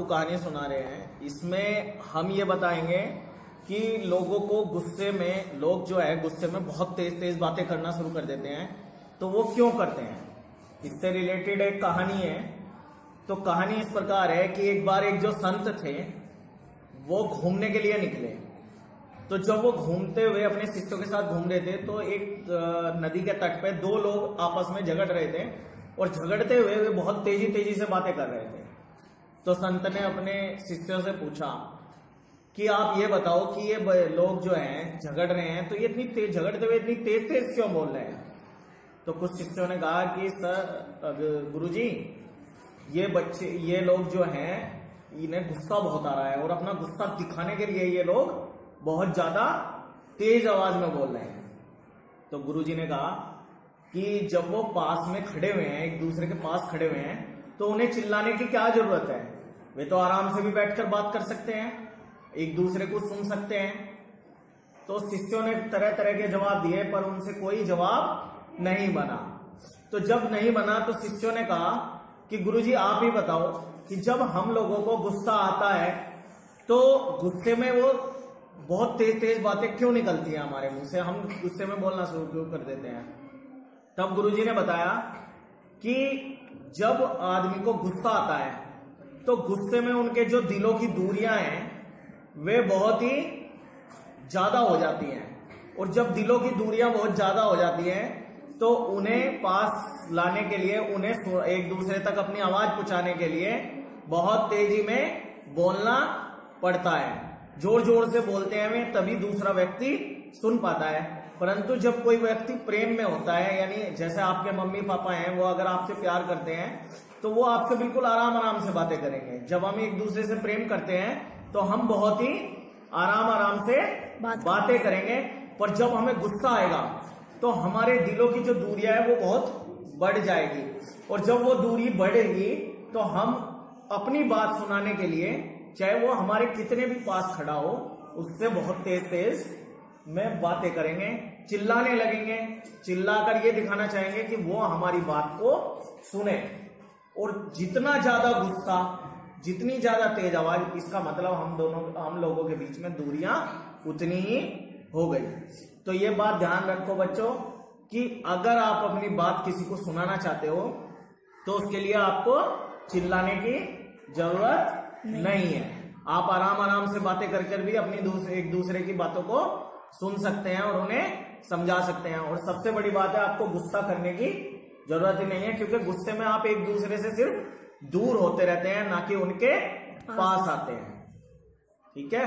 कहानी सुना रहे हैं। इसमें हम ये बताएंगे कि लोगों को गुस्से में, लोग जो है गुस्से में बहुत तेज तेज बातें करना शुरू कर देते हैं, तो वो क्यों करते हैं। इससे रिलेटेड एक कहानी है। तो कहानी इस प्रकार है कि एक बार एक जो संत थे वो घूमने के लिए निकले। तो जब वो घूमते हुए अपने शिष्यों के साथ घूम रहे थे तो एक नदी के तट पे दो लोग आपस में झगड़ रहे थे और झगड़ते हुए वे बहुत तेजी तेजी से बातें कर रहे थे। तो संत ने अपने शिष्यों से पूछा कि आप ये बताओ कि ये लोग जो हैं झगड़ रहे हैं तो ये इतनी तेज झगड़ते हुए इतनी तेज तेज क्यों बोल रहे हैं। तो कुछ शिष्यों ने कहा कि सर गुरुजी, ये लोग जो हैं इन्हें गुस्सा बहुत आ रहा है और अपना गुस्सा दिखाने के लिए ये लोग बहुत ज्यादा तेज आवाज में बोल रहे हैं। तो गुरुजी ने कहा कि जब वो पास में खड़े हुए हैं, एक दूसरे के पास खड़े हुए हैं, तो उन्हें चिल्लाने की क्या जरूरत है। वे तो आराम से भी बैठकर बात कर सकते हैं, एक दूसरे को सुन सकते हैं। तो शिष्यों ने तरह तरह के जवाब दिए पर उनसे कोई जवाब नहीं बना। तो जब नहीं बना तो शिष्यों ने कहा कि गुरुजी आप ही बताओ कि जब हम लोगों को गुस्सा आता है तो गुस्से में वो बहुत तेज तेज बातें क्यों निकलती हैं हमारे मुंह से, हम गुस्से में बोलना शुरू क्यों कर देते हैं। तब गुरुजी ने बताया कि जब आदमी को गुस्सा आता है तो गुस्से में उनके जो दिलों की दूरियां हैं वे बहुत ही ज्यादा हो जाती हैं, और जब दिलों की दूरियां बहुत ज्यादा हो जाती हैं तो उन्हें पास लाने के लिए, उन्हें एक दूसरे तक अपनी आवाज पहुंचाने के लिए बहुत तेजी में बोलना पड़ता है। जोर जोर से बोलते हैं वे, तभी दूसरा व्यक्ति सुन पाता है। परंतु जब कोई व्यक्ति प्रेम में होता है, यानी जैसे आपके मम्मी पापा हैं, वो अगर आपसे प्यार करते हैं तो वो आपसे बिल्कुल आराम आराम से बातें करेंगे। जब हम एक दूसरे से प्रेम करते हैं तो हम बहुत ही आराम आराम से बातें करेंगे। पर जब हमें गुस्सा आएगा तो हमारे दिलों की जो दूरियां है वो बहुत बढ़ जाएगी, और जब वो दूरी बढ़ेगी तो हम अपनी बात सुनाने के लिए, चाहे वो हमारे कितने भी पास खड़ा हो, उससे बहुत तेज तेज में बातें करेंगे, चिल्लाने लगेंगे, चिल्लाकर ये दिखाना चाहेंगे कि वो हमारी बात को सुने। और जितना ज्यादा गुस्सा, जितनी ज्यादा तेज आवाज, इसका मतलब हम लोगों के बीच में दूरियां उतनी ही हो गई। तो ये बात ध्यान रखो बच्चों कि अगर आप अपनी बात किसी को सुनाना चाहते हो तो उसके लिए आपको चिल्लाने की जरूरत नहीं है। आप आराम आराम से बातें कर भी अपनी एक दूसरे की बातों को सुन सकते हैं और उन्हें समझा सकते हैं। और सबसे बड़ी बात है, आपको गुस्सा करने की जरूरत ही नहीं है, क्योंकि गुस्से में आप एक दूसरे से सिर्फ दूर होते रहते हैं, ना कि उनके पास आते हैं। ठीक है।